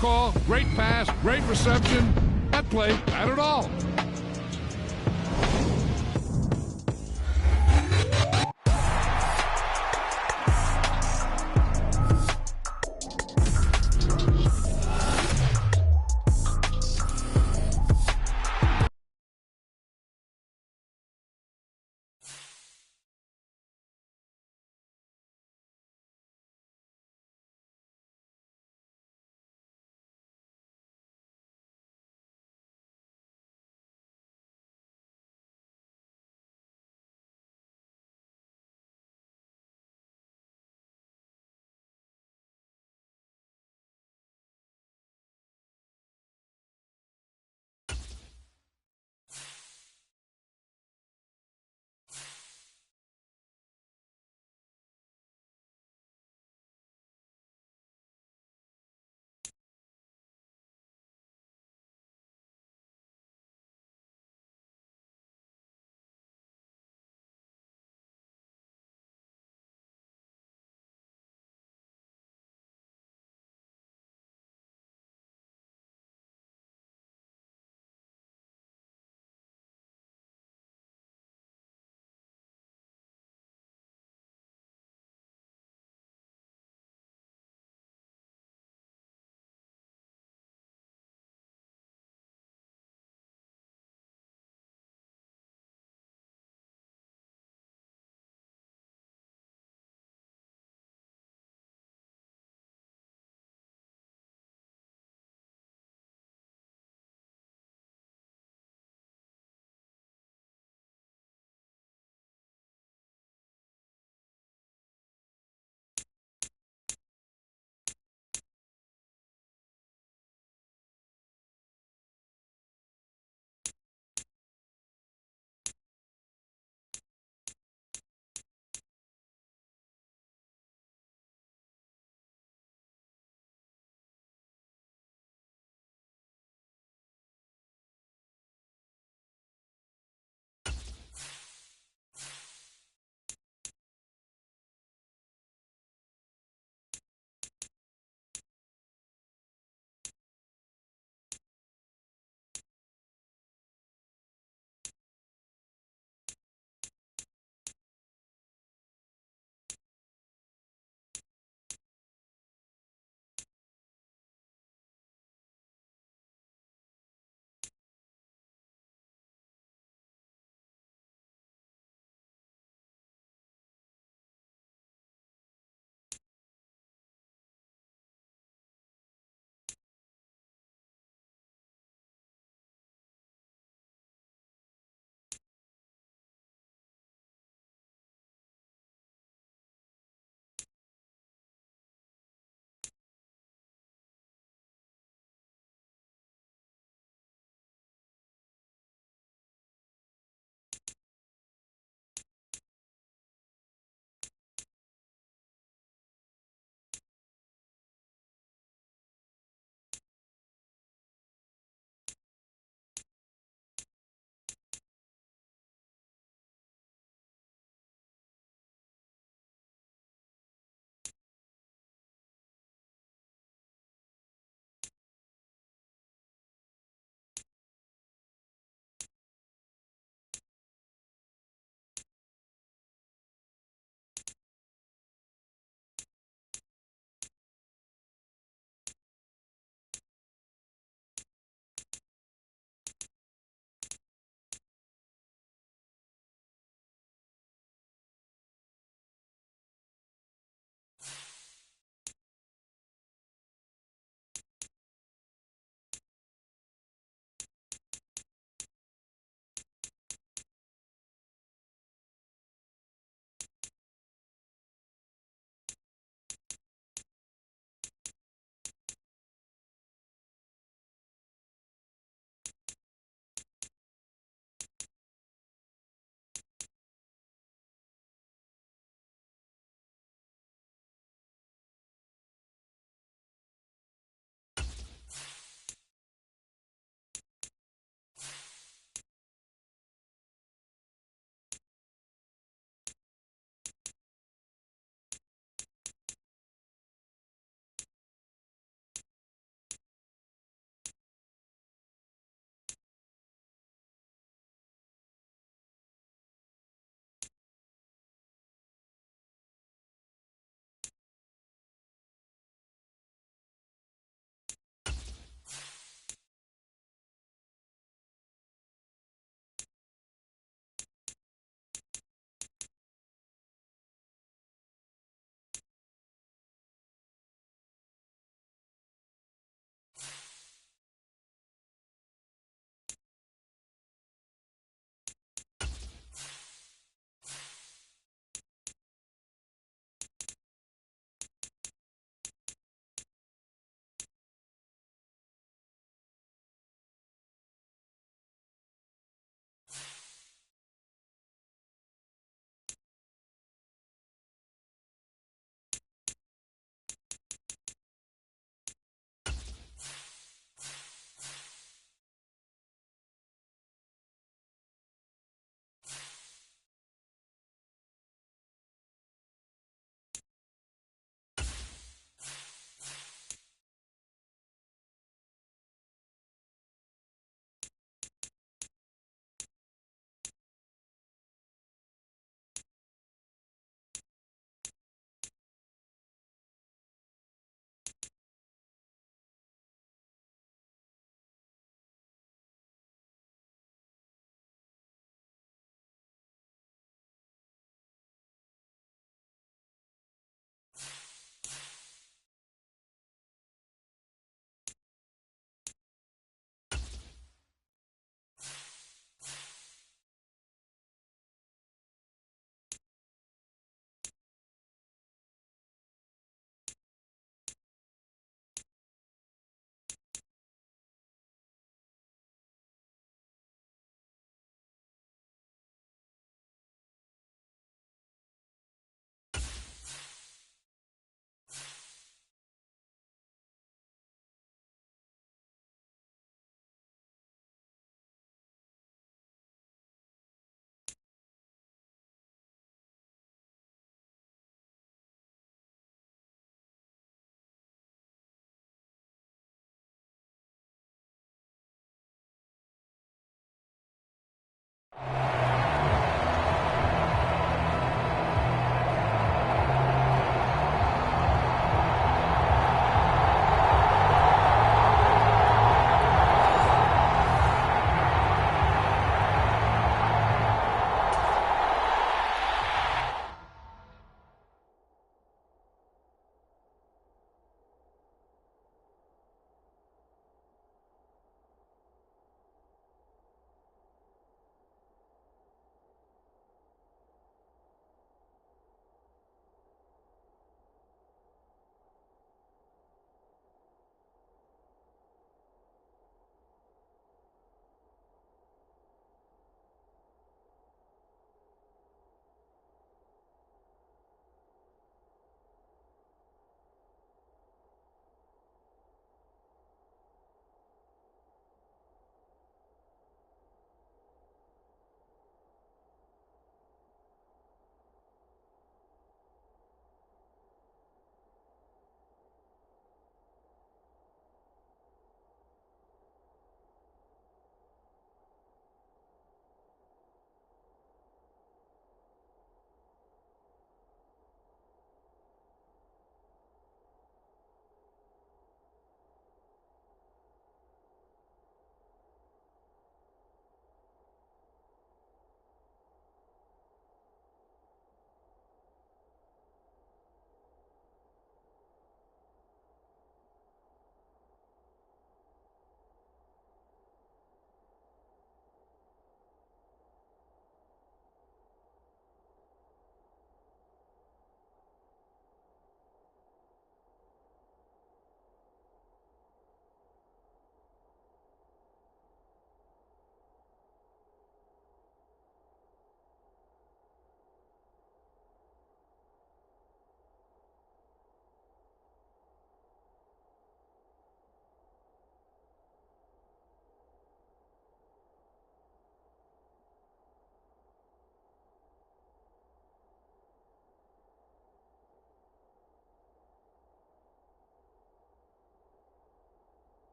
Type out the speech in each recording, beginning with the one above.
call, great pass, great reception. That play had it all.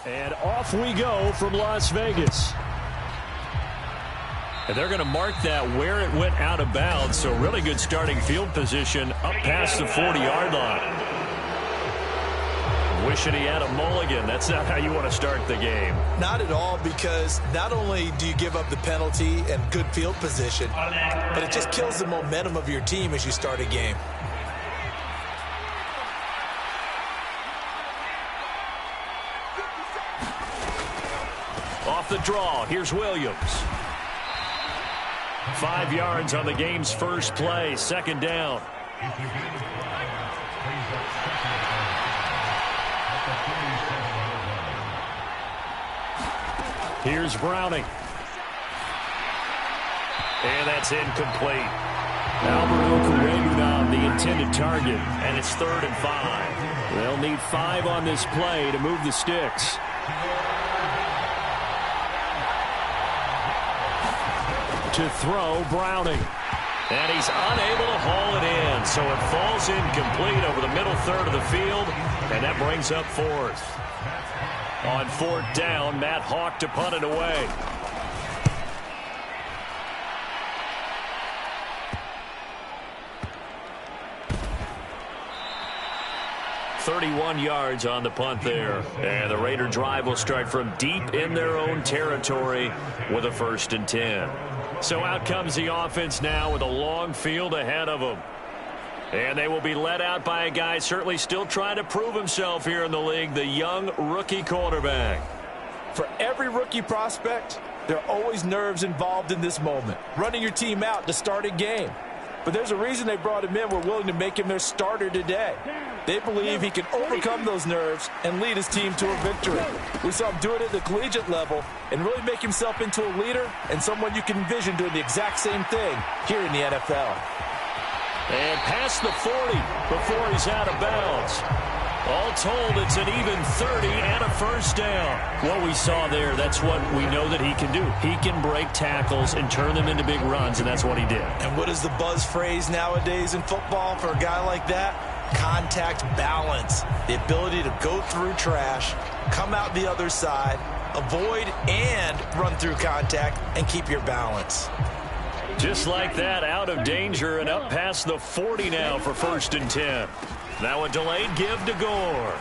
And off we go from Las Vegas. And they're going to mark that where it went out of bounds. So really good starting field position up past the 40-yard line. Wishing he had a mulligan. That's not how you want to start the game. Not at all, because not only do you give up the penalty and good field position, but it just kills the momentum of your team as you start a game. Off the draw, here's Williams. 5 yards on the game's first play, second down. Here's Browning. And that's incomplete. Alvaro Carrera, the intended target, and it's 3rd and 5. They'll need 5 on this play to move the sticks. To throw, Browning. And he's unable to haul it in, so it falls incomplete over the middle third of the field, and that brings up 4th. On 4th down, Matt Hawk to punt it away. .31 yards on the punt there. And the Raider drive will start from deep in their own territory with a 1st and 10. So out comes the offense now with a long field ahead of them. And they will be led out by a guy certainly still trying to prove himself here in the league, the young rookie quarterback. For every rookie prospect, there are always nerves involved in this moment. Running your team out to start a game. But there's a reason they brought him in. We're willing to make him their starter today. They believe he can overcome those nerves and lead his team to a victory. We saw him do it at the collegiate level and really make himself into a leader and someone you can envision doing the exact same thing here in the NFL. And past the 40 before he's out of bounds. All told, it's an even 30 and a 1st down. What we saw there, that's what we know that he can do. He can break tackles and turn them into big runs, and that's what he did. And what is the buzz phrase nowadays in football for a guy like that? Contact balance. The ability to go through trash, come out the other side, avoid and run through contact, and keep your balance. Just like that, out of danger and up past the 40 now for 1st and 10. Now a delayed give to Gore.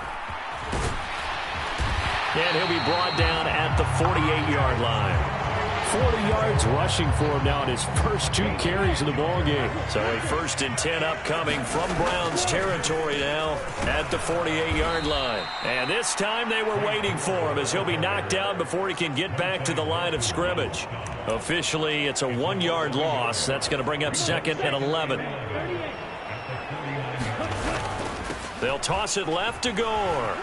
And he'll be brought down at the 48-yard line. 40 yards rushing for him now in his first 2 carries of the ballgame. So a 1st and 10 upcoming from Browns territory now at the 48-yard line. And this time they were waiting for him as he'll be knocked down before he can get back to the line of scrimmage. Officially, it's a 1-yard loss. That's going to bring up 2nd and 11. They'll toss it left to Gore.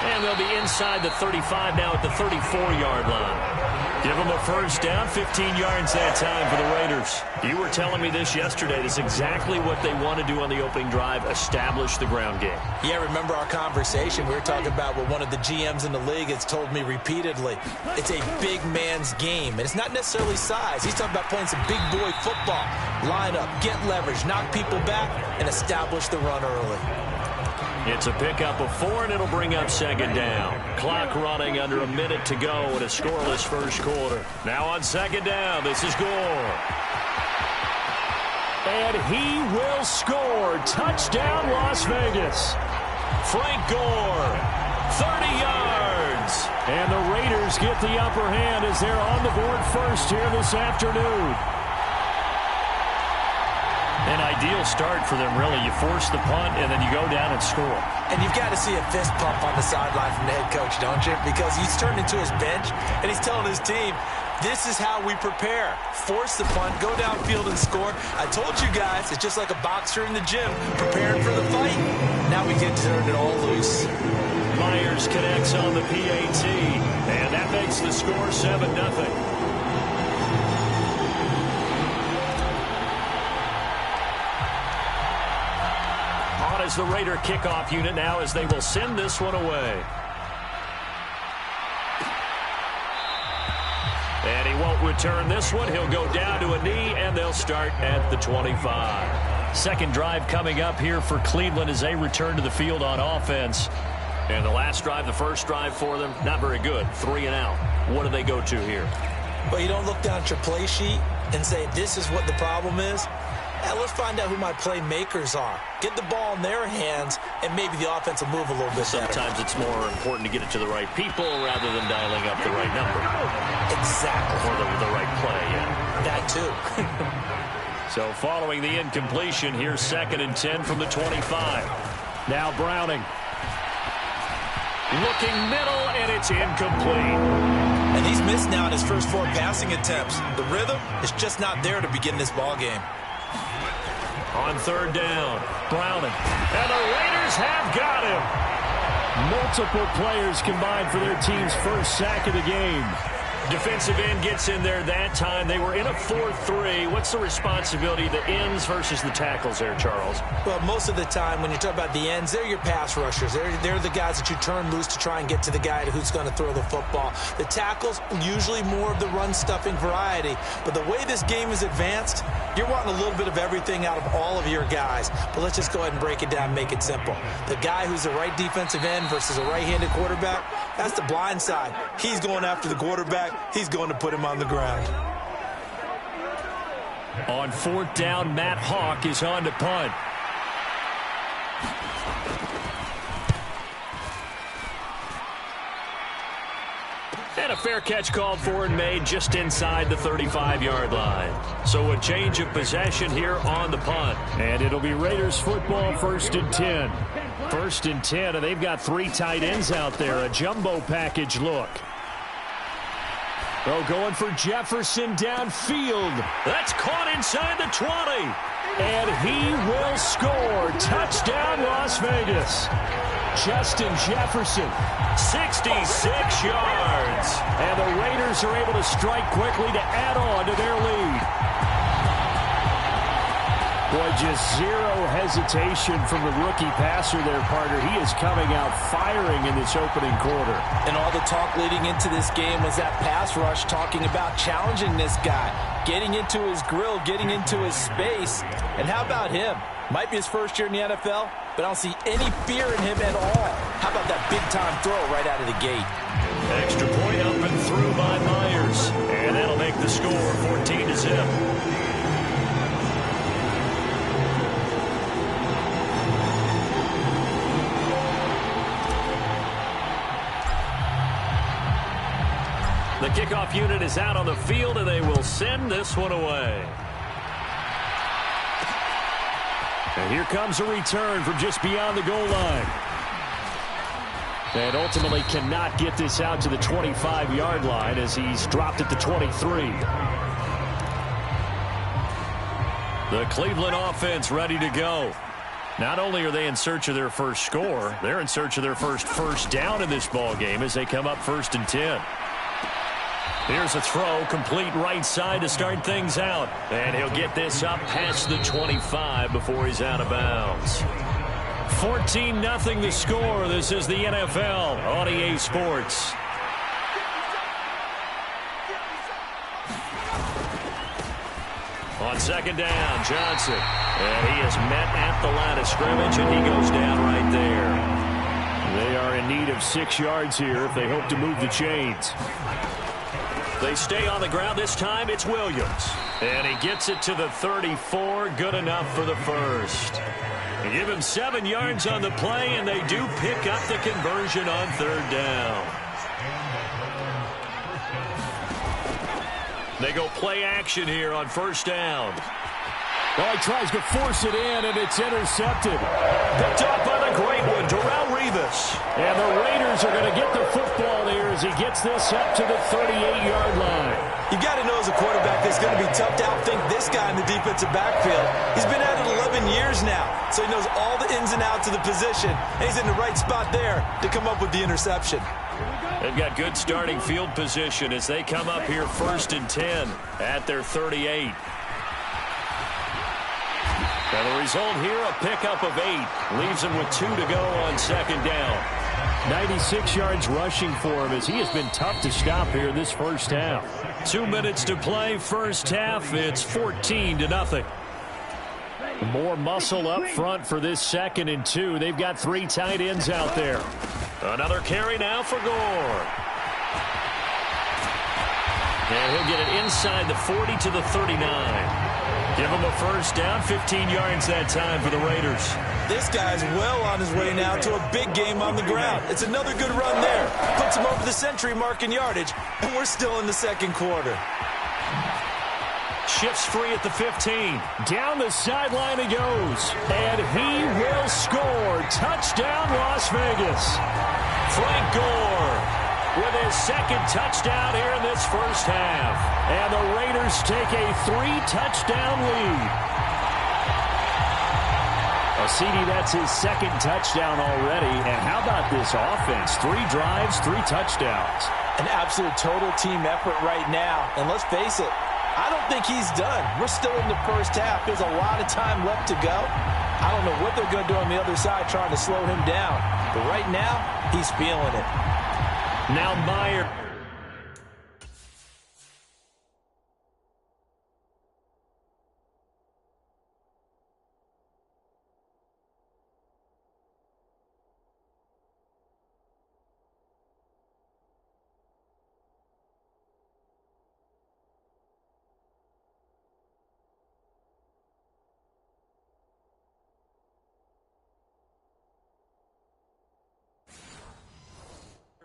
And they'll be inside the 35 now at the 34-yard line. Give them a 1st down, 15 yards that time for the Raiders. You were telling me this yesterday. This is exactly what they want to do on the opening drive, establish the ground game. Yeah, remember our conversation? We were talking about what one of the GMs in the league has told me repeatedly. It's a big man's game, and it's not necessarily size. He's talking about playing some big boy football. Line up, get leverage, knock people back, and establish the run early. It's a pickup of 4, and it'll bring up 2nd down. Clock running under a minute to go in a scoreless first quarter. Now on 2nd down, this is Gore. And he will score. Touchdown, Las Vegas. Frank Gore, 30 yards. And the Raiders get the upper hand as they're on the board first here this afternoon. An ideal start for them, really. You force the punt, and then you go down and score. And you've got to see a fist pump on the sideline from the head coach, don't you? Because he's turned into his bench, and he's telling his team, this is how we prepare. Force the punt, go downfield and score. I told you guys, it's just like a boxer in the gym, preparing for the fight. Now we get to turn it all loose. Myers connects on the PAT, and that makes the score 7-0. As the Raider kickoff unit now as they will send this one away. And he won't return this one. He'll go down to a knee, and they'll start at the 25. Second drive coming up here for Cleveland as they return to the field on offense. And the last drive, the first drive for them, not very good. 3 and out. What do they go to here? Well, you don't look down at your play sheet and say, this is what the problem is. Let's find out who my playmakers are. Get the ball in their hands, and maybe the offense will move a little bit better. Sometimes it's more important to get it to the right people rather than dialing up the right number. Exactly. Or the right play, yeah. That too. So following the incompletion, here's 2nd and 10 from the 25. Now Browning. Looking middle, and it's incomplete. And he's missed now in his first 4 passing attempts. The rhythm is just not there to begin this ball game. On 3rd down, Browning. And the Raiders have got him. Multiple players combined for their team's first sack of the game. Defensive end gets in there that time. They were in a 4-3. What's the responsibility, the ends versus the tackles there, Charles? Well, most of the time when you talk about the ends, they're your pass rushers. They're the guys that you turn loose to try and get to the guy who's going to throw the football. The tackles, usually more of the run-stuffing variety. But the way this game is advanced, you're wanting a little bit of everything out of all of your guys. But let's just go ahead and break it down and make it simple. The guy who's the right defensive end versus a right-handed quarterback, that's the blind side. He's going after the quarterback. He's going to put him on the ground. On 4th down, Matt Hawk is on to punt. And a fair catch called for and made just inside the 35-yard line. So a change of possession here on the punt. And it'll be Raiders football, 1st and 10. 1st and 10, and they've got 3 tight ends out there. A jumbo package look. Oh, going for Jefferson downfield. That's caught inside the 20. And he will score. Touchdown, Las Vegas. Justin Jefferson. 66 yards. And the Raiders are able to strike quickly to add on to their lead. Boy, just zero hesitation from the rookie passer there, partner. He is coming out firing in this opening quarter. And all the talk leading into this game was that pass rush talking about challenging this guy, getting into his grill, getting into his space. And how about him? Might be his first year in the NFL, but I don't see any fear in him at all. How about that big-time throw right out of the gate? Extra point up and through by Myers. And that'll make the score 14-0. The kickoff unit is out on the field, and they will send this one away. And here comes a return from just beyond the goal line. And ultimately cannot get this out to the 25-yard line as he's dropped at the 23. The Cleveland offense ready to go. Not only are they in search of their first score, they're in search of their first down in this ball game as they come up 1st and 10. Here's a throw, complete right side to start things out. And he'll get this up past the 25 before he's out of bounds. 14-0 the score. This is the NFL on EA Sports. On 2nd down, Johnson. And he is met at the line of scrimmage, and he goes down right there. They are in need of 6 yards here if they hope to move the chains. They stay on the ground. This time it's Williams. And he gets it to the 34. Good enough for the first. They give him 7 yards on the play, and they do pick up the conversion on 3rd down. They go play action here on 1st down. Well, he tries to force it in, and it's intercepted. Picked up by the great one, Darrelle Revis. And the Raiders are going to get the football here as he gets this up to the 38-yard line. You got to know as a quarterback it's going to be tough to outthink this guy in the defensive backfield. He's been at it 11 years now, so he knows all the ins and outs of the position, and he's in the right spot there to come up with the interception. They've got good starting field position as they come up here 1st and 10 at their 38. And the result here, a pickup of 8. Leaves him with 2 to go on 2nd down. 96 yards rushing for him as he has been tough to stop here this first half. 2 minutes to play first half. It's 14-0. More muscle up front for this 2nd and 2. They've got 3 tight ends out there. Another carry now for Gore. And he'll get it inside the 40 to the 39. Give him a first down, 15 yards that time for the Raiders. This guy's well on his way now to a big game on the ground. It's another good run there. Puts him over the century mark in yardage, and we're still in the second quarter. Shifts free at the 15. Down the sideline he goes. And he will score. Touchdown, Las Vegas. Frank Gore with his second touchdown here in this first half. And the Raiders take a 3-touchdown lead. Well, CD, that's his second touchdown already. And how about this offense? 3 drives, 3 touchdowns. An absolute total team effort right now. And let's face it, I don't think he's done. We're still in the first half. There's a lot of time left to go. I don't know what they're going to do on the other side trying to slow him down. But right now, he's feeling it. Now Meyer.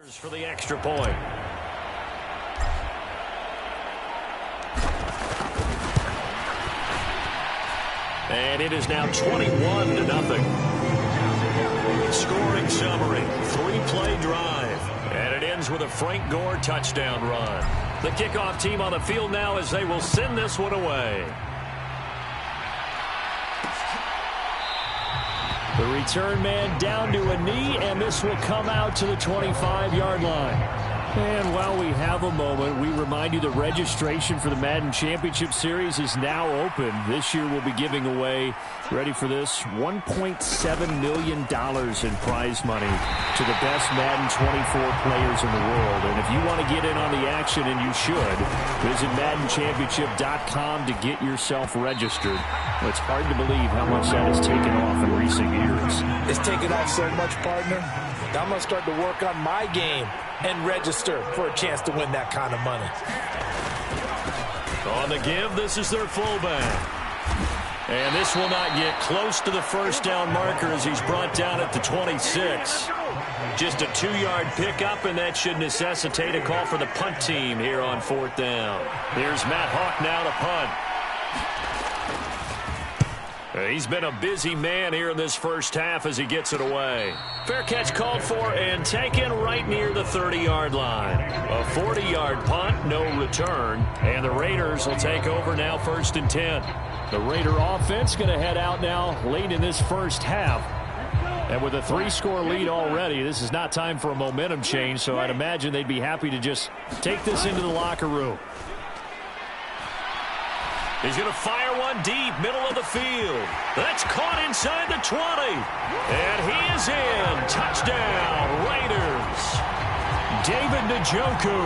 For the extra point. And it is now 21-0. Scoring summary, 3-play drive. And it ends with a Frank Gore touchdown run. The kickoff team on the field now as they will send this one away. The return man down to a knee, and this will come out to the 25-yard line. And while we have a moment, we remind you the registration for the Madden Championship Series is now open. This year we'll be giving away, ready for this, $1.7 million in prize money to the best Madden 24 players in the world. And if you want to get in on the action, and you should, visit MaddenChampionship.com to get yourself registered. It's hard to believe how much that has taken off in recent years. It's taken off so much, partner. I'm going to start to work on my game and register for a chance to win that kind of money. On the give, this is their fullback. And this will not get close to the first down marker as he's brought down at the 26. Just a 2-yard pickup, and that should necessitate a call for the punt team here on 4th down. Here's Matt Hawk now to punt. He's been a busy man here in this first half as he gets it away. Fair catch called for and taken right near the 30-yard line. A 40-yard punt, no return. And the Raiders will take over now 1st and 10. The Raider offense going to head out now late in this first half. And with a 3-score lead already, this is not time for a momentum change, so I'd imagine they'd be happy to just take this into the locker room. He's going to fire one deep, middle of the field. That's caught inside the 20. And he is in. Touchdown, Raiders. David Njoku,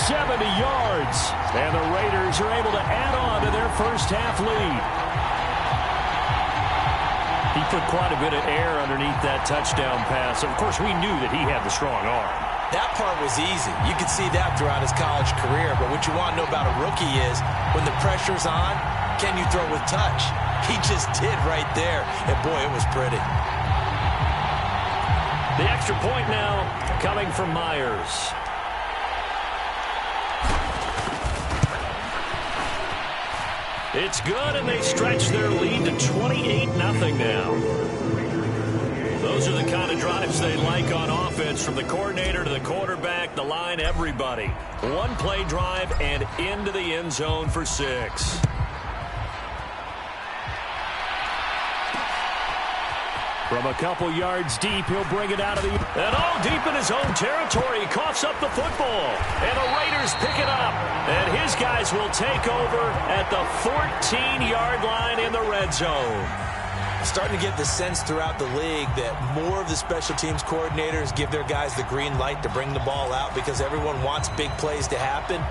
70 yards. And the Raiders are able to add on to their first half lead. He put quite a bit of air underneath that touchdown pass. Of course, we knew that he had the strong arm. That part was easy. You could see that throughout his college career. But what you want to know about a rookie is when the pressure's on, can you throw with touch? He just did right there. And, boy, it was pretty. The extra point now coming from Myers. It's good, and they stretch their lead to 28-0 now. Those are the kind of drives they like on offense, from the coordinator to the quarterback, the line, everybody. 1-play drive and into the end zone for 6. From a couple yards deep, he'll bring it out of the... And all deep in his own territory, he coughs up the football. And the Raiders pick it up. And his guys will take over at the 14-yard line in the red zone. Starting to get the sense throughout the league that more of the special teams coordinators give their guys the green light to bring the ball out because everyone wants big plays to happen.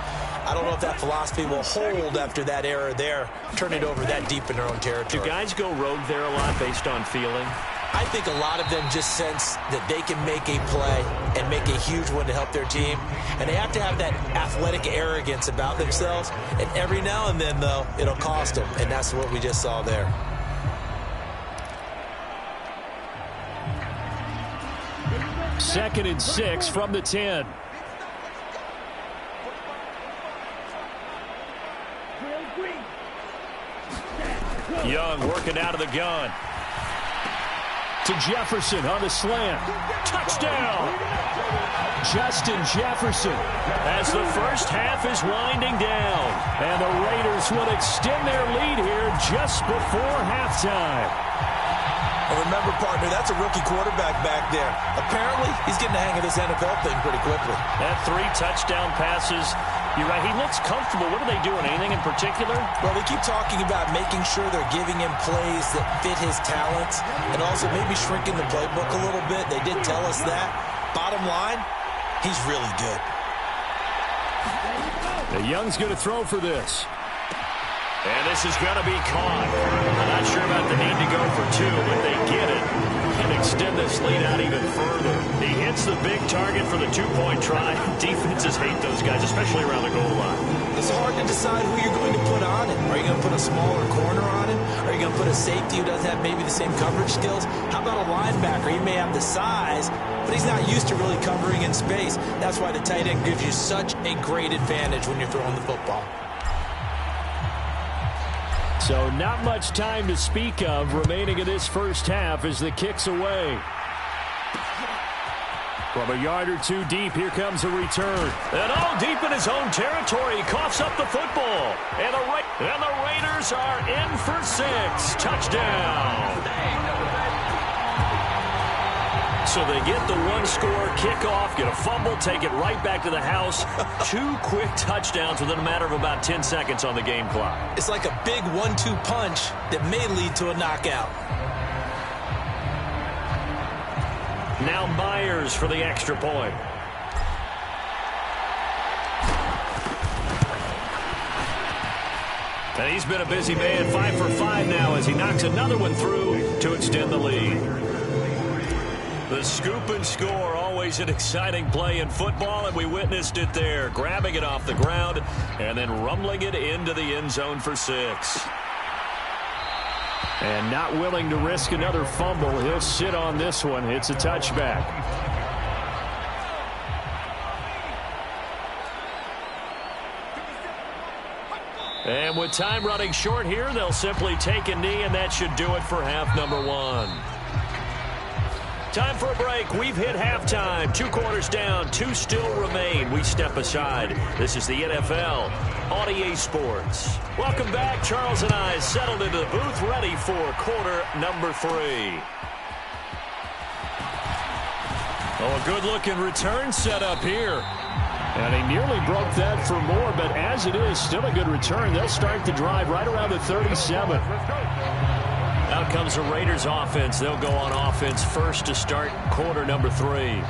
I don't know if that philosophy will hold after that error there, turn it over that deep in their own territory. Do guys go rogue there a lot based on feeling? I think a lot of them just sense that they can make a play and make a huge one to help their team. And they have to have that athletic arrogance about themselves. And every now and then, though, it'll cost them. And that's what we just saw there. Second and 6 from the 10. Young working out of the gun. To Jefferson on the slant. Touchdown! Justin Jefferson. As the first half is winding down. And the Raiders will extend their lead here just before halftime. Well, remember, partner, that's a rookie quarterback back there. Apparently, he's getting the hang of this NFL thing pretty quickly. That 3 touchdown passes. You're right, he looks comfortable. What are they doing? Anything in particular? Well, they keep talking about making sure they're giving him plays that fit his talents and also maybe shrinking the playbook a little bit. They did tell us that. Bottom line, he's really good. The Young's going to throw for this. And this is going to be caught. I'm not sure about the need to go for 2, but they get it. Can extend this lead out even further. He hits the big target for the 2-point try. Defenses hate those guys, especially around the goal line. It's hard to decide who you're going to put on him. Are you going to put a smaller corner on him? Are you going to put a safety who doesn't have maybe the same coverage skills? How about a linebacker? He may have the size, but he's not used to really covering in space. That's why the tight end gives you such a great advantage when you're throwing the football. So not much time to speak of remaining in this first half as the kick's away. From a yard or 2 deep, here comes a return. And all deep in his own territory, he coughs up the football. And the Raiders are in for 6. Touchdown. So they get the 1-score kickoff, get a fumble, take it right back to the house. 2 quick touchdowns within a matter of about 10 seconds on the game clock. It's like a big 1-2 punch that may lead to a knockout. Now Myers for the extra point. And he's been a busy man, 5 for 5 now as he knocks another one through to extend the lead. The scoop and score, always an exciting play in football, and we witnessed it there, grabbing it off the ground and then rumbling it into the end zone for 6. And not willing to risk another fumble. He'll sit on this one. It's a touchback. And with time running short here, they'll simply take a knee, and that should do it for half number 1. Time for a break. We've hit halftime. 2 quarters down. 2 still remain. We step aside. This is the NFL on EA Sports. Welcome back. Charles and I settled into the booth, ready for quarter number 3. Oh, a good-looking return set up here. And he nearly broke that for more, but as it is, still a good return. They'll start the drive right around the 37. Out comes the Raiders offense. They'll go on offense first to start quarter number 3.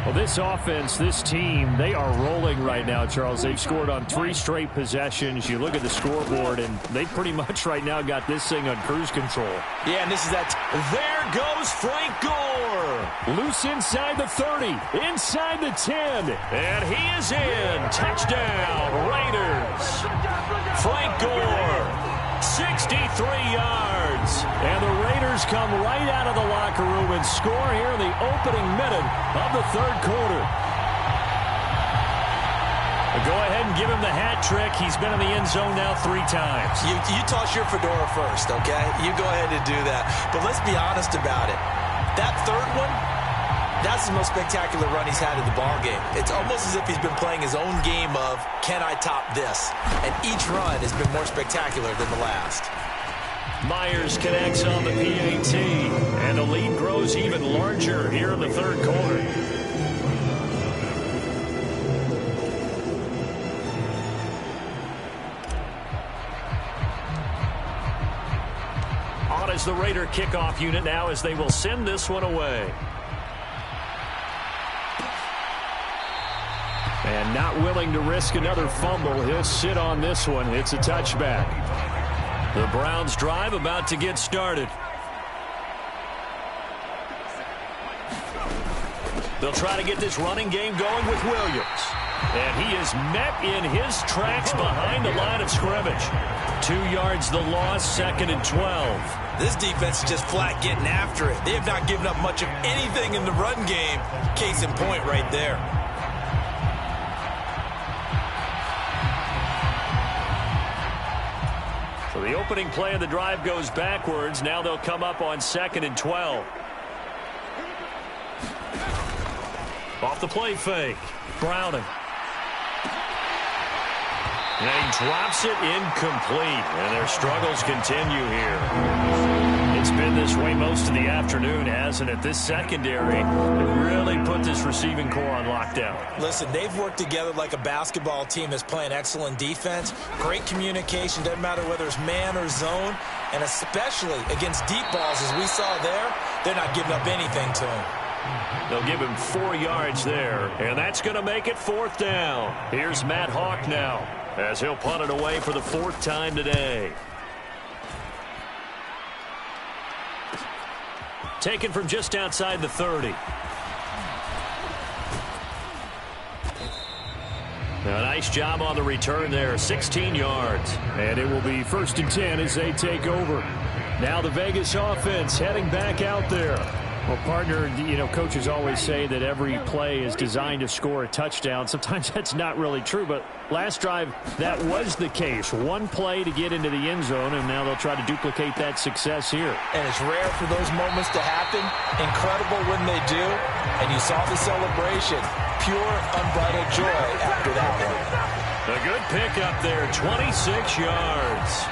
Well, this offense, this team, they are rolling right now, Charles. They've scored on 3 straight possessions. You look at the scoreboard, and they pretty much right now got this thing on cruise control. Yeah, and this is that. There goes Frank Gore. Loose inside the 30, inside the 10. And he is in. Touchdown, Raiders. Frank Gore. 63 yards. And the Raiders come right out of the locker room and score here in the opening minute of the 3rd quarter. Go ahead and give him the hat trick. He's been in the end zone now 3 times. You toss your fedora first, okay? You go ahead and do that. But let's be honest about it. That 3rd one, that's the most spectacular run he's had in the ballgame. It's almost as if he's been playing his own game of, can I top this? And each run has been more spectacular than the last. Myers connects on the PAT, and the lead grows even larger here in the 3rd quarter. On is the Raider kickoff unit now as they will send this one away. And not willing to risk another fumble. He'll sit on this one. It's a touchback. The Browns drive about to get started. They'll try to get this running game going with Williams. And he is met in his tracks behind the line of scrimmage. 2 yards the loss, 2nd and 12. This defense is just flat getting after it. They have not given up much of anything in the run game. Case in point right there. So the opening play of the drive goes backwards. Now they'll come up on 2nd and 12. Off the play fake. Browning. And he drops it incomplete. And their struggles continue here. It's been this way most of the afternoon, hasn't it? This secondary really put this receiving core on lockdown. Listen, they've worked together like a basketball team that's playing excellent defense. Great communication. Doesn't matter whether it's man or zone. And especially against deep balls, as we saw there, they're not giving up anything to him. They'll give him 4 yards there. And that's going to make it 4th down. Here's Matt Hawk now, as he'll punt it away for the 4th time today. Taken from just outside the 30. A nice job on the return there, 16 yards. And it will be 1st and 10 as they take over. Now the Vegas offense heading back out there. Well, partner, you know, coaches always say that every play is designed to score a touchdown. Sometimes that's not really true, but last drive, that was the case. One play to get into the end zone, and now they'll try to duplicate that success here. And it's rare for those moments to happen. Incredible when they do. And you saw the celebration. Pure, unbridled joy after that one. A good pickup there, 26 yards.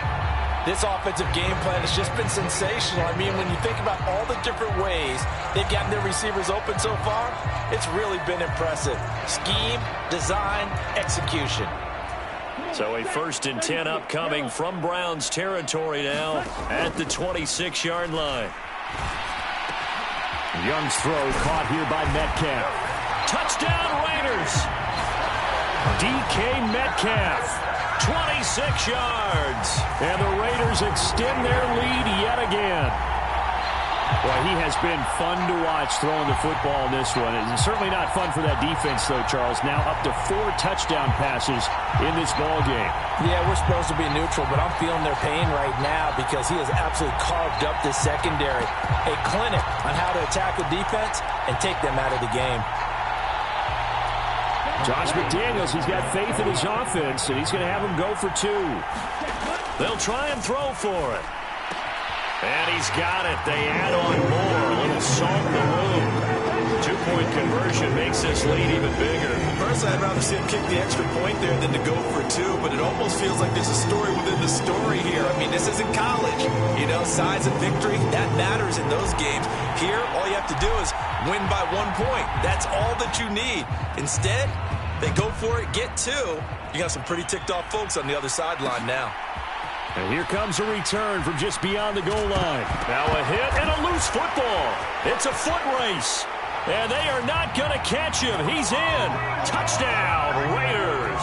This offensive game plan has just been sensational. I mean, when you think about all the different ways they've gotten their receivers open so far, it's really been impressive. Scheme, design, execution. So a 1st and 10 upcoming from Browns territory now at the 26-yard line. Young's throw caught here by Metcalf. Touchdown Raiders! DK Metcalf. 26 yards. And the Raiders extend their lead yet again. Well, he has been fun to watch throwing the football in this one. It's certainly not fun for that defense, though, Charles. Now up to 4 touchdown passes in this ball game. Yeah, we're supposed to be neutral, but I'm feeling their pain right now because he has absolutely carved up this secondary. A clinic on how to attack the defense and take them out of the game. Josh McDaniels, he's got faith in his offense, and he's going to have him go for 2. They'll try and throw for it. And he's got it. They add on more. A little salt in the wound. 2-point conversion makes this lead even bigger. Personally, I'd rather see him kick the extra point there than to go for 2, but it almost feels like there's a story within the story here. I mean, this isn't college. You know, size of victory, that matters in those games. Here, all you have to do is win by 1 point. That's all that you need. Instead, they go for it, get 2. You got some pretty ticked off folks on the other sideline now. And here comes a return from just beyond the goal line. Now a hit and a loose football. It's a foot race. And they are not going to catch him. He's in. Touchdown, Raiders.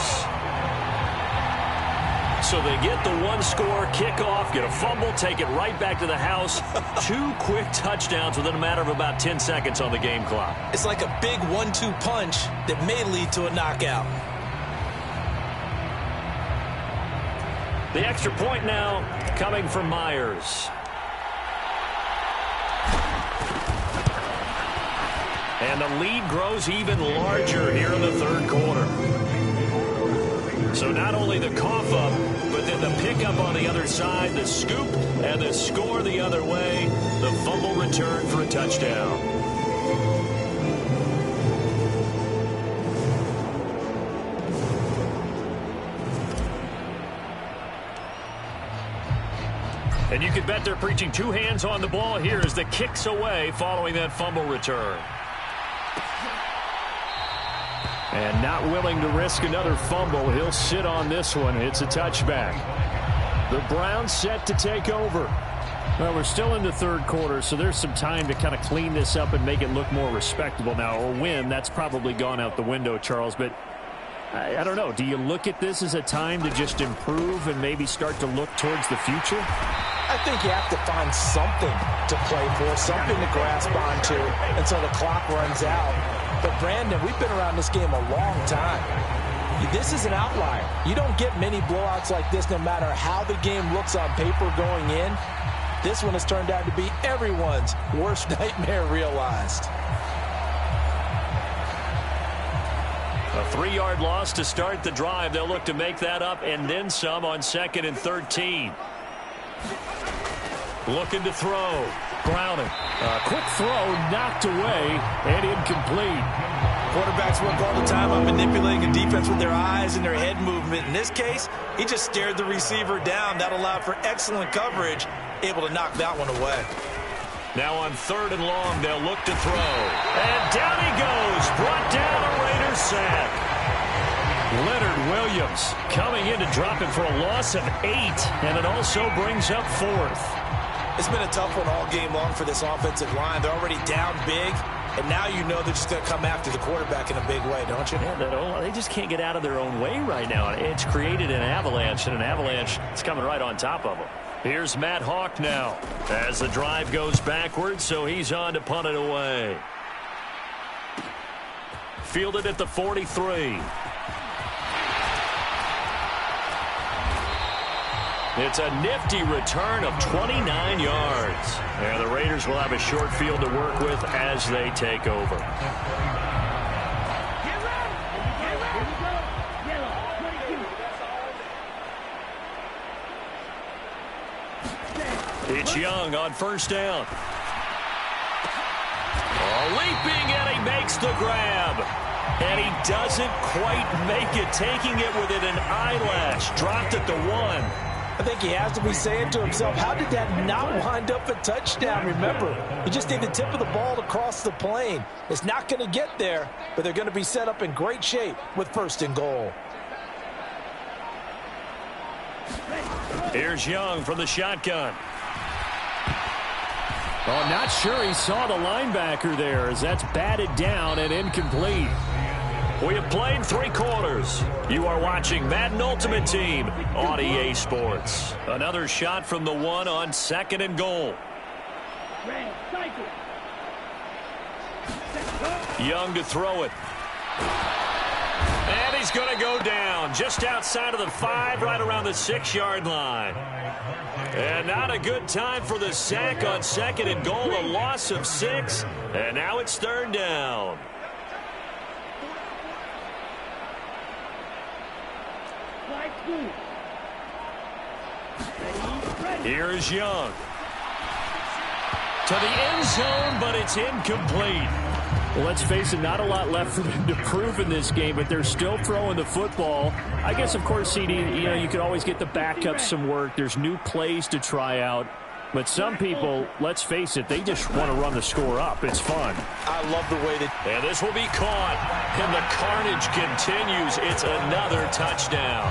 So they get the 1-score kickoff, get a fumble, take it right back to the house. 2 quick touchdowns within a matter of about 10 seconds on the game clock. It's like a big 1-2 punch that may lead to a knockout. The extra point now coming from Myers. And the lead grows even larger here in the 3rd quarter. So not only the cough up, but then the pickup on the other side, the scoop, and the score the other way. The fumble return for a touchdown. And you can bet they're preaching 2 hands on the ball here as the kick's away following that fumble return. And not willing to risk another fumble. He'll sit on this one. It's a touchback. The Browns set to take over. Well, we're still in the 3rd quarter, so there's some time to kind of clean this up and make it look more respectable now. Or win, that's probably gone out the window, Charles. But I don't know. Do you look at this as a time to just improve and maybe start to look towards the future? I think you have to find something to play for, something to grasp onto until the clock runs out. But, Brandon, we've been around this game a long time. This is an outlier. You don't get many blowouts like this no matter how the game looks on paper going in. This one has turned out to be everyone's worst nightmare realized. A 3-yard loss to start the drive. They'll look to make that up and then some on 2nd and 13. Looking to throw. Browning. A quick throw knocked away and incomplete. Quarterbacks work all the time on manipulating a defense with their eyes and their head movement. In this case, he just stared the receiver down. That allowed for excellent coverage, able to knock that one away. Now on 3rd and long, they'll look to throw. And down he goes. Brought down a Raiders sack. Leonard Williams coming in to drop it for a loss of 8, and it also brings up 4th. It's been a tough one all game long for this offensive line. They're already down big, and now you know they're just going to come after the quarterback in a big way, don't you? Yeah, they just can't get out of their own way right now. It's created an avalanche, and an avalanche is coming right on top of them. Here's Matt Hawk now as the drive goes backwards, so he's on to punt it away. Fielded at the 43. It's a nifty return of 29 yards. And the Raiders will have a short field to work with as they take over. It's Young on 1st down. Leaping, and he makes the grab. And he doesn't quite make it, taking it within an eyelash. Dropped at the 1. I think he has to be saying to himself, how did that not wind up a touchdown? Remember, he just need the tip of the ball to cross the plane. It's not going to get there, but they're going to be set up in great shape with 1st and goal. Here's Young from the shotgun. Oh, not sure he saw the linebacker there as that's batted down and incomplete. We have played 3 quarters. You are watching Madden Ultimate Team on EA Sports. Another shot from the 1 on 2nd and goal. Young to throw it. And he's going to go down just outside of the 5, right around the 6-yard line. And not a good time for the sack on 2nd and goal, a loss of 6. And now it's 3rd down. Here's Young. To the end zone, but it's incomplete. Well, let's face it, not a lot left for them to prove in this game, but they're still throwing the football. I guess, of course, CD, you could always get the backups some work. There's new plays to try out. But some people, let's face it, they just want to run the score up. It's fun. I love the way that... And this will be caught. And the carnage continues. It's another touchdown.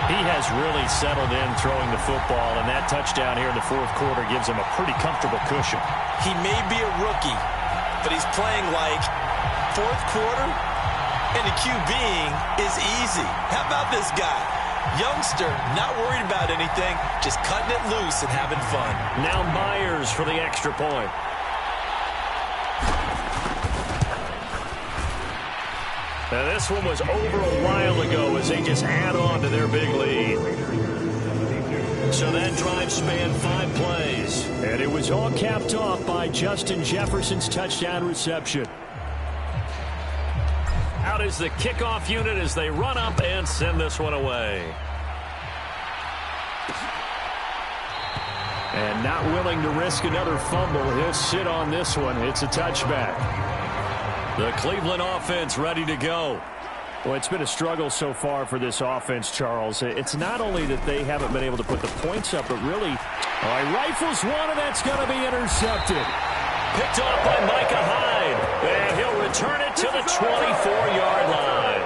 He has really settled in throwing the football, and that touchdown here in the 4th quarter gives him a pretty comfortable cushion. He may be a rookie, but he's playing like 4th quarter, and the QBing is easy. How about this guy? Youngster, not worried about anything, just cutting it loose and having fun. Now Myers for the extra point. Now this one was over a while ago as they just add on to their big lead. So that drive spanned 5 plays. And it was all capped off by Justin Jefferson's touchdown reception. Out is the kickoff unit as they run up and send this one away. And not willing to risk another fumble, he'll sit on this one. It's a touchback. The Cleveland offense ready to go. Well, it's been a struggle so far for this offense, Charles. It's not only that they haven't been able to put the points up, but really, he rifles one, and that's going to be intercepted. Picked off by Micah Hyde, and he'll return it to the 24-yard line.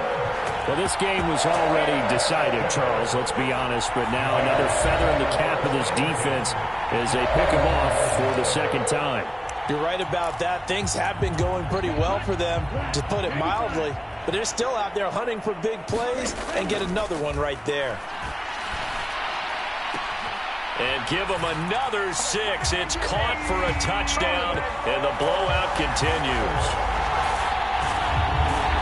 Well, this game was already decided, Charles, let's be honest, but now another feather in the cap of this defense as they pick him off for the 2nd time. You're right about that. Things have been going pretty well for them, to put it mildly. But they're still out there hunting for big plays and get another one right there. And give them another 6. It's caught for a touchdown, and the blowout continues.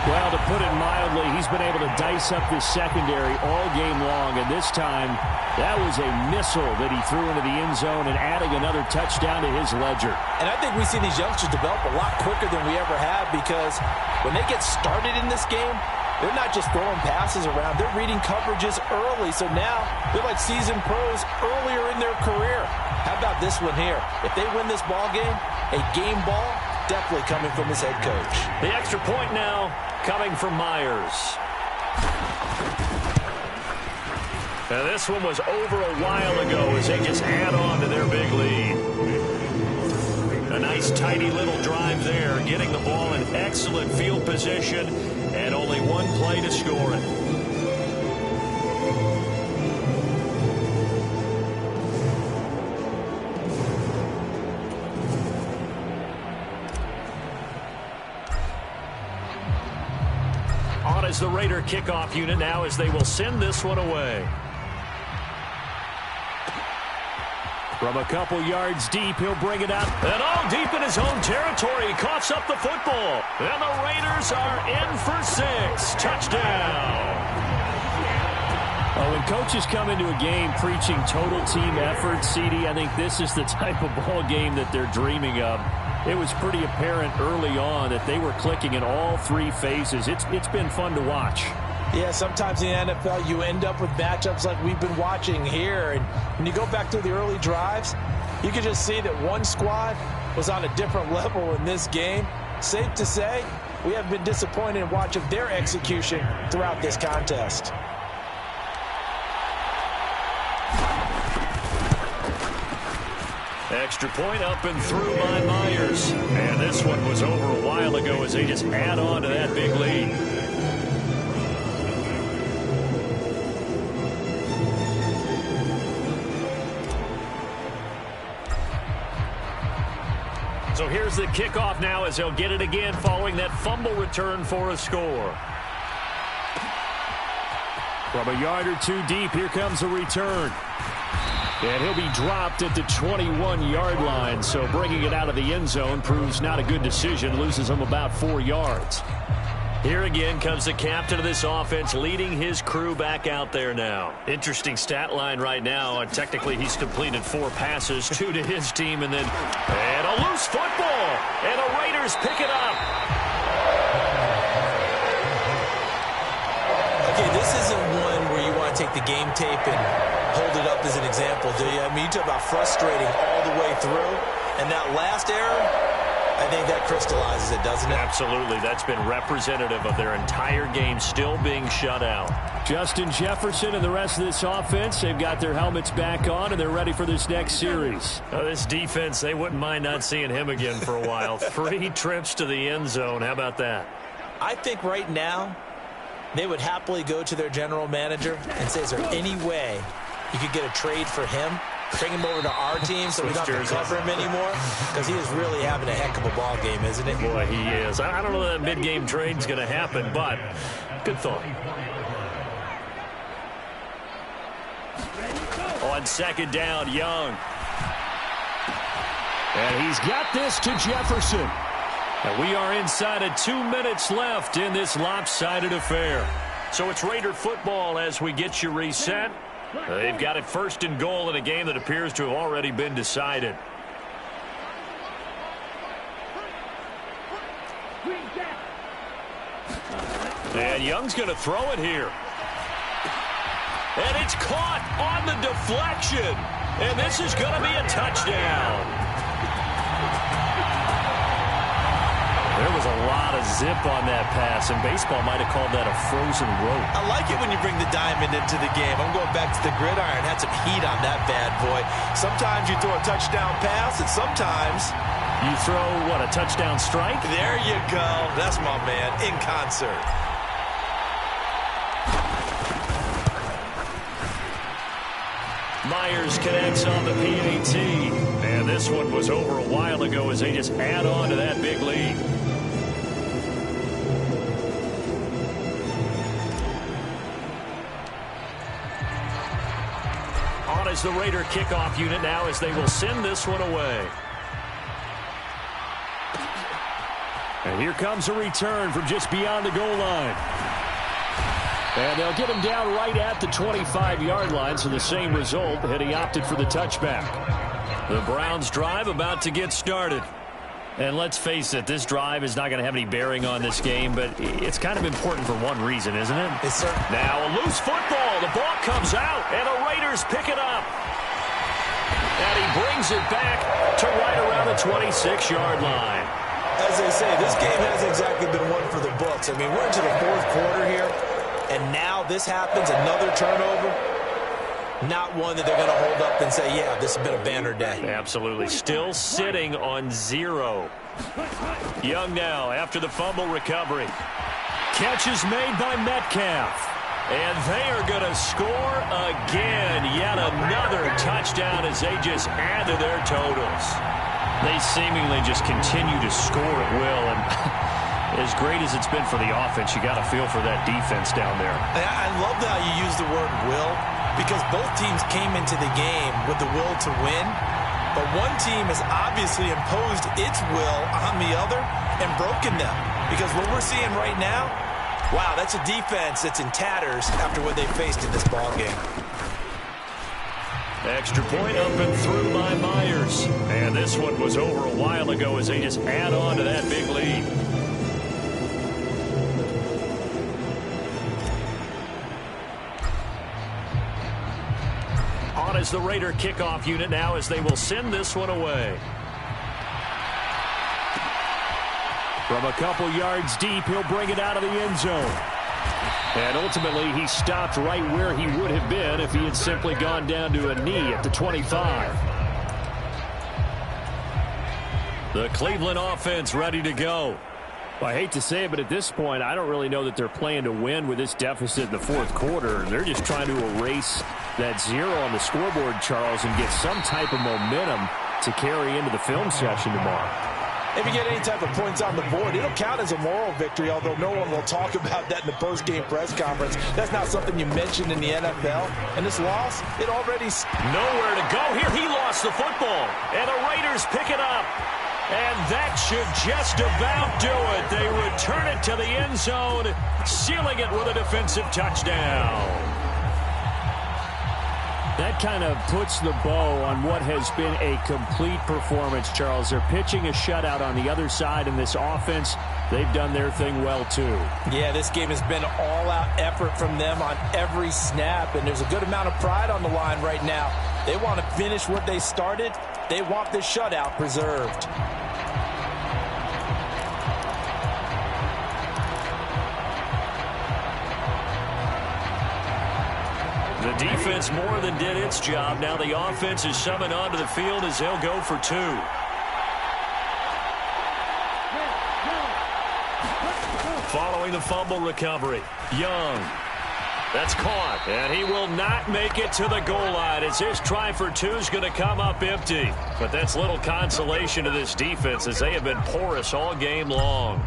Well, to put it mildly, he's been able to dice up this secondary all game long, and this time that was a missile that he threw into the end zone and adding another touchdown to his ledger. And I think we see these youngsters develop a lot quicker than we ever have, because when they get started in this game, they're not just throwing passes around. They're reading coverages early. So now they're like seasoned pros earlier in their career. How about this one here? If they win this ball game, a game ball definitely coming from his head coach. The extra point now coming from Myers. Now this one was over a while ago as they just add on to their big lead. A nice tidy little drive there, getting the ball in excellent field position, and only one play to score it. On is the Raider kickoff unit now as they will send this one away. From a couple yards deep, he'll bring it up. And all deep in his own territory. He coughs up the football. And the Raiders are in for 6. Touchdown. Oh, when coaches come into a game preaching total team effort, CD, I think this is the type of ball game that they're dreaming of. It was pretty apparent early on that they were clicking in all 3 phases. It's been fun to watch. Yeah, sometimes in the NFL you end up with matchups like we've been watching here. And when you go back to the early drives, you can just see that one squad was on a different level in this game. Safe to say, we have been disappointed in watching their execution throughout this contest. Extra point up and through by Myers. And this one was over a while ago as they just add on to that big lead. So here's the kickoff now as they'll get it again following that fumble return for a score. From a yard or 2 deep, here comes a return. And he'll be dropped at the 21-yard line, so bringing it out of the end zone proves not a good decision, loses him about 4 yards. Here again comes the captain of this offense, leading his crew back out there now. Interesting stat line right now. Technically, he's completed 4 passes, 2 to his team, and a loose football. And the Raiders pick it up. Okay, this isn't one where you want to take the game tape and hold it up as an example, do you? I mean, you talk about frustrating all the way through, and that last error, I think that crystallizes it, doesn't it? Absolutely. That's been representative of their entire game still being shut out. Justin Jefferson and the rest of this offense, they've got their helmets back on, and they're ready for this next series. This defense, they wouldn't mind not seeing him again for a while. 3 trips to the end zone. How about that? I think right now they would happily go to their general manager and say, is there any way you could get a trade for him? Bring him over to our team so we don't have to cover him anymore, because he is really having a heck of a ball game, isn't he? Boy, he is. I don't know that mid-game trade's going to happen, but good thought. On second down, Young. And he's got this to Jefferson. And we are inside of 2 minutes left in this lopsided affair. So it's Raider football as we get you reset. They've got it 1st and goal in a game that appears to have already been decided. And Young's going to throw it here. And it's caught on the deflection. And this is going to be a touchdown. There was a lot of zip on that pass, and baseball might have called that a frozen rope. I like it when you bring the diamond into the game. I'm going back to the gridiron. Had some heat on that bad boy. Sometimes you throw a touchdown pass, and sometimes you throw, what, a touchdown strike? There you go. That's my man, in concert. Myers connects on the PAT. And this this one was over a while ago as they just add on to that big lead. On is the Raider kickoff unit now as they will send this one away. And here comes a return from just beyond the goal line. And they'll get him down right at the 25-yard line, so the same result had he opted for the touchback. The Browns drive about to get started. And let's face it, this drive is not going to have any bearing on this game, but it's kind of important for one reason, isn't it? Yes, sir. Now a loose football. The ball comes out, and the Raiders pick it up. And he brings it back to right around the 26-yard line. As they say, this game hasn't exactly been one for the books. I mean, we're into the fourth quarter here, and now this happens, another turnover. Not one that they're going to hold up and say, yeah, this has been a banner day. Absolutely. Still sitting on 0. Young now after the fumble recovery. Catch is made by Metcalf. And they are going to score again. Yet another touchdown as they just add to their totals. They seemingly just continue to score at will. And as great as it's been for the offense, you got to feel for that defense down there. I love how you use the word will, because both teams came into the game with the will to win. But one team has obviously imposed its will on the other and broken them. Because what we're seeing right now, wow, that's a defense that's in tatters after what they faced in this ballgame. Extra point up and through by Myers. And this one was over a while ago as they just add on to that big lead. On is the Raider kickoff unit now as they will send this one away. From a couple yards deep, he'll bring it out of the end zone. And ultimately, he stopped right where he would have been if he had simply gone down to a knee at the 25. The Cleveland offense ready to go. Well, I hate to say it, but at this point, I don't really know that they're playing to win with this deficit in the fourth quarter. They're just trying to erase that 0 on the scoreboard, Charles, and get some type of momentum to carry into the film session tomorrow. If you get any type of points on the board, it'll count as a moral victory, although no one will talk about that in the post-game press conference. That's not something you mentioned in the NFL. And this loss, it already... Nowhere to go here. He lost the football. And the Raiders pick it up. And that should just about do it. They return it to the end zone, sealing it with a defensive touchdown. That kind of puts the bow on what has been a complete performance, Charles. They're pitching a shutout on the other side in this offense. They've done their thing well, too. Yeah, this game has been all-out effort from them on every snap, and there's a good amount of pride on the line right now. They want to finish what they started. They want this shutout preserved. The defense more than did its job. Now the offense is summoned onto the field as they'll go for 2. Following the fumble recovery, Young. That's caught, and he will not make it to the goal line as his try for 2 is going to come up empty. But that's little consolation to this defense as they have been porous all game long.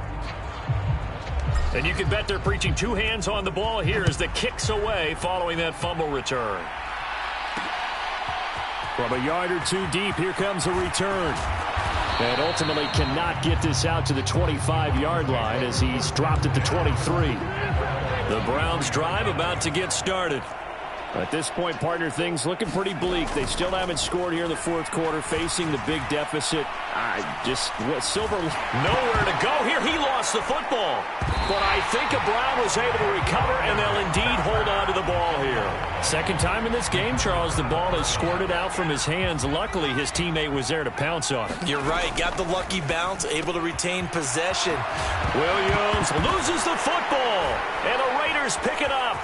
And you can bet they're preaching 2 hands on the ball here as the kick's away following that fumble return. From a yard or 2 deep, here comes a return. And ultimately cannot get this out to the 25-yard line as he's dropped at the 23. The Browns drive about to get started. At this point, partner, things looking pretty bleak. They still haven't scored here in the fourth quarter, facing the big deficit. Silver. Nowhere to go here. He lost the football. But I think Brown was able to recover, and they'll indeed hold on to the ball here. Second time in this game, Charles, the ball has squirted out from his hands. Luckily, his teammate was there to pounce on it. You're right. Got the lucky bounce, able to retain possession. Williams loses the football, and the Raiders pick it up.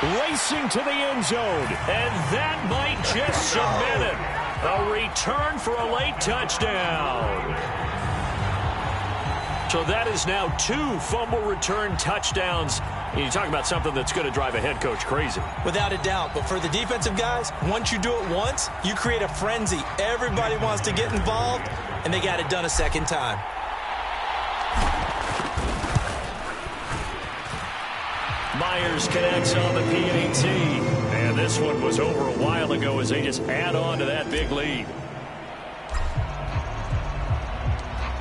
Racing to the end zone. And that might just cement it. A return for a late touchdown. So that is now 2 fumble return touchdowns. And you talk about something that's going to drive a head coach crazy. Without a doubt. But for the defensive guys, once you do it once, you create a frenzy. Everybody wants to get involved, and they got it done a second time. Myers connects on the PAT. And this one was over a while ago as they just add on to that big lead.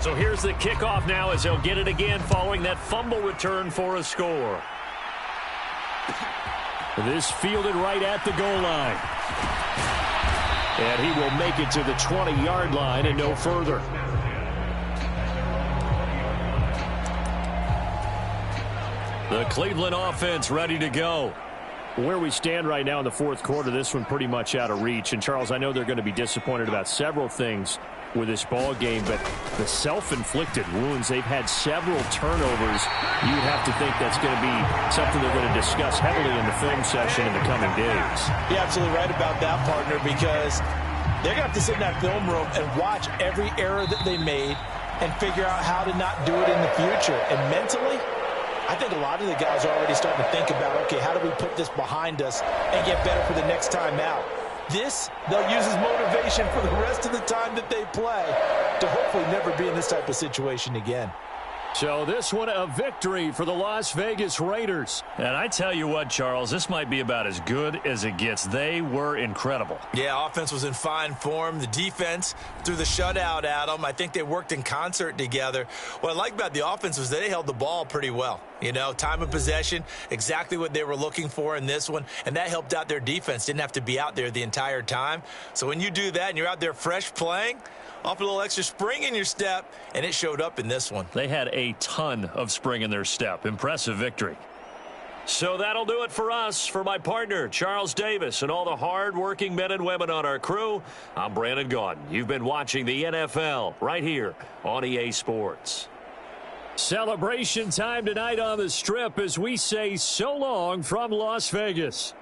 So here's the kickoff now as they'll get it again following that fumble return for a score. This fielded right at the goal line. And he will make it to the 20-yard line and no further. The Cleveland offense ready to go. Where we stand right now in the fourth quarter, this one pretty much out of reach. And, Charles, I know they're going to be disappointed about several things with this ball game, but the self-inflicted wounds, they've had several turnovers. You'd have to think that's going to be something they're going to discuss heavily in the film session in the coming days. You're absolutely right about that, partner, because they're going to have to sit in that film room and watch every error that they made and figure out how to not do it in the future. And mentally, I think a lot of the guys are already starting to think about, okay, how do we put this behind us and get better for the next time out? This, they'll use as motivation for the rest of the time that they play to hopefully never be in this type of situation again. So this one a victory for the Las Vegas Raiders. And I tell you what, Charles, this might be about as good as it gets. They were incredible. Yeah, offense was in fine form. The defense threw the shutout at them. I think they worked in concert together. What I like about the offense was they held the ball pretty well. You know, time of possession, exactly what they were looking for in this one, and that helped out their defense. Didn't have to be out there the entire time. So when you do that and you're out there fresh playing, off a little extra spring in your step, and it showed up in this one. They had a ton of spring in their step. Impressive victory. So that'll do it for us. For my partner, Charles Davis, and all the hard-working men and women on our crew, I'm Brandon Gaudin. You've been watching the NFL right here on EA Sports. Celebration time tonight on the Strip as we say so long from Las Vegas.